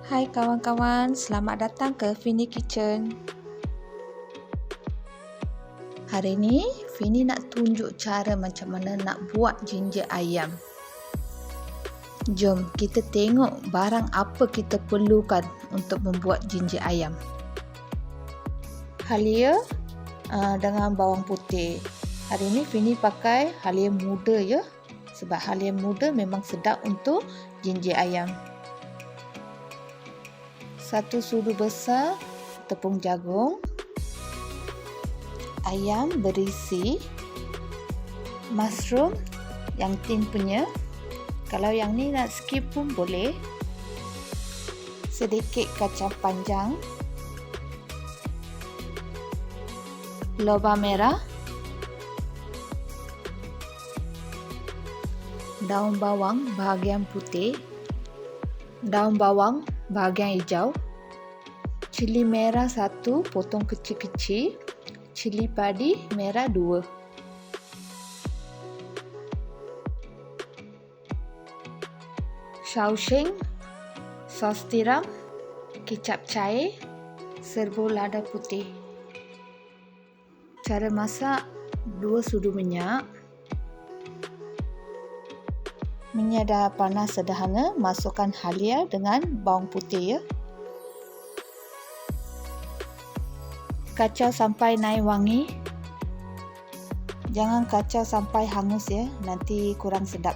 Hai kawan-kawan, selamat datang ke Fini Kitchen. Hari ni Fini nak tunjuk cara macam mana nak buat ginger ayam. Jom kita tengok barang apa kita perlukan untuk membuat ginger ayam. Halia dengan bawang putih. Hari ni Fini pakai halia muda ya. Sebab halia muda memang sedap untuk ginger ayam. 1 sudu besar tepung jagung, ayam berisi, mushroom yang tin punya, kalau yang ni nak skip pun boleh, sedikit kacang panjang, lobak merah, daun bawang bahagian putih, daun bawang bahagian hijau, cili merah 1 potong kecil-kecil, cili padi merah 2. Shaoxing, sos tiram, kicap cair, serbuk lada putih. Cara masak: 2 sudu minyak. Minyak dah panas sederhana, masukkan halia dengan bawang putih ya. Kacau sampai naik wangi. Jangan kacau sampai hangus ya, nanti kurang sedap.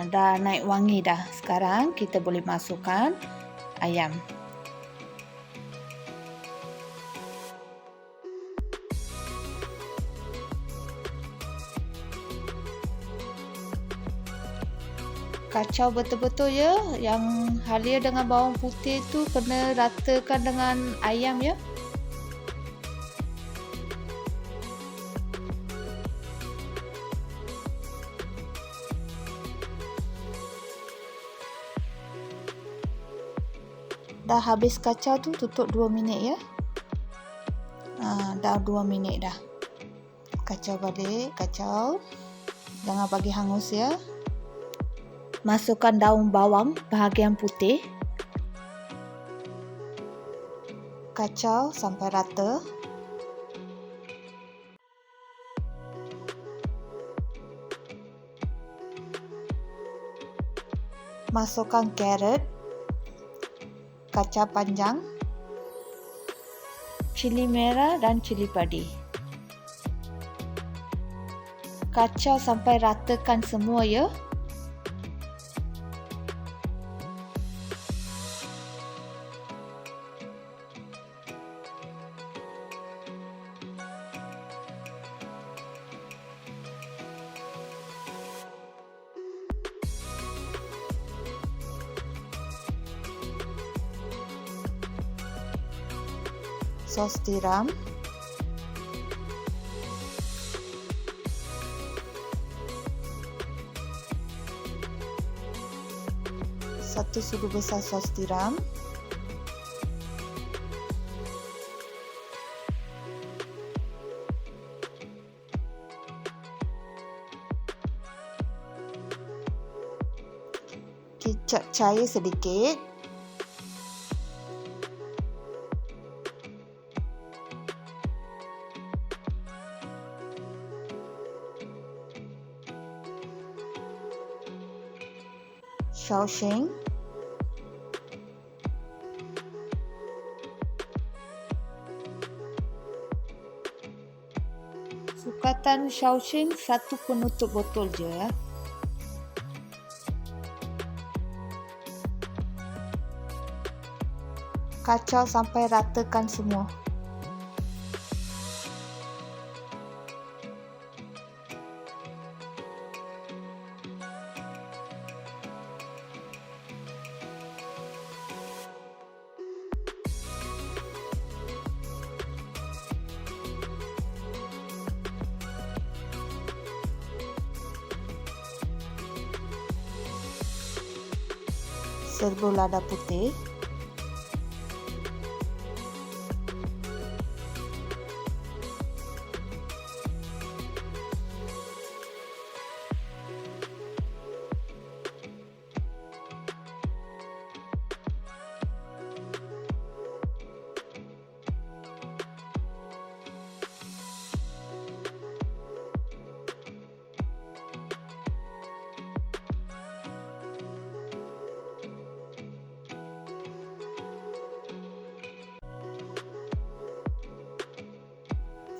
Dah naik wangi dah. Sekarang kita boleh masukkan ayam. Kacau betul-betul ya, yang halia dengan bawang putih tu kena ratakan dengan ayam ya. Dah habis kacau tu, tutup 2 minit ya. Dah 2 minit dah. Kacau balik, kacau. Jangan bagi hangus ya. Masukkan daun bawang bahagian putih. Kacau sampai rata. Masukkan carrot, kacang panjang, cili merah dan cili padi. Kacau sampai ratakan semua ya. Sos tiram, satu sudu besar sos tiram, kicap cair sedikit, Shaoxing, sukatan Shaoxing 1 penutup botol je ya. Kacau sampai ratakan semua. Serbuk lada putih,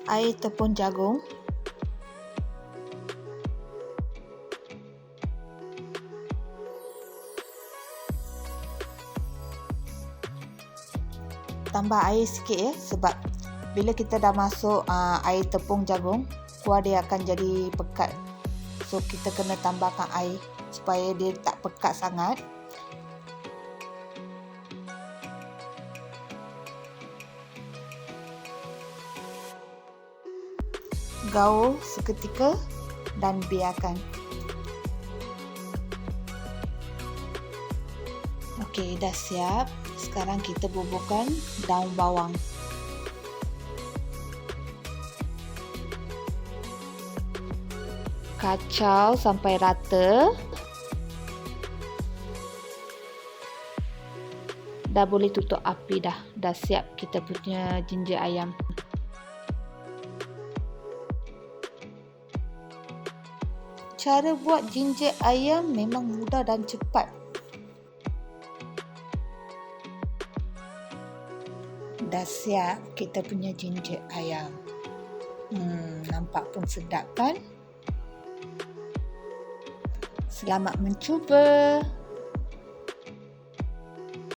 air tepung jagung, tambah air sikit ya, sebab bila kita dah masuk air tepung jagung, kuah dia akan jadi pekat. So kita kena tambahkan air supaya dia tak pekat sangat. Gaul seketika dan biarkan. Okey, dah siap. Sekarang kita bubuhkan daun bawang. Kacau sampai rata. Dah boleh tutup api dah. Dah siap kita punya ginger ayam. Cara buat ginger ayam memang mudah dan cepat. Dah siap kita punya ginger ayam. Nampak pun sedap kan? Selamat mencuba.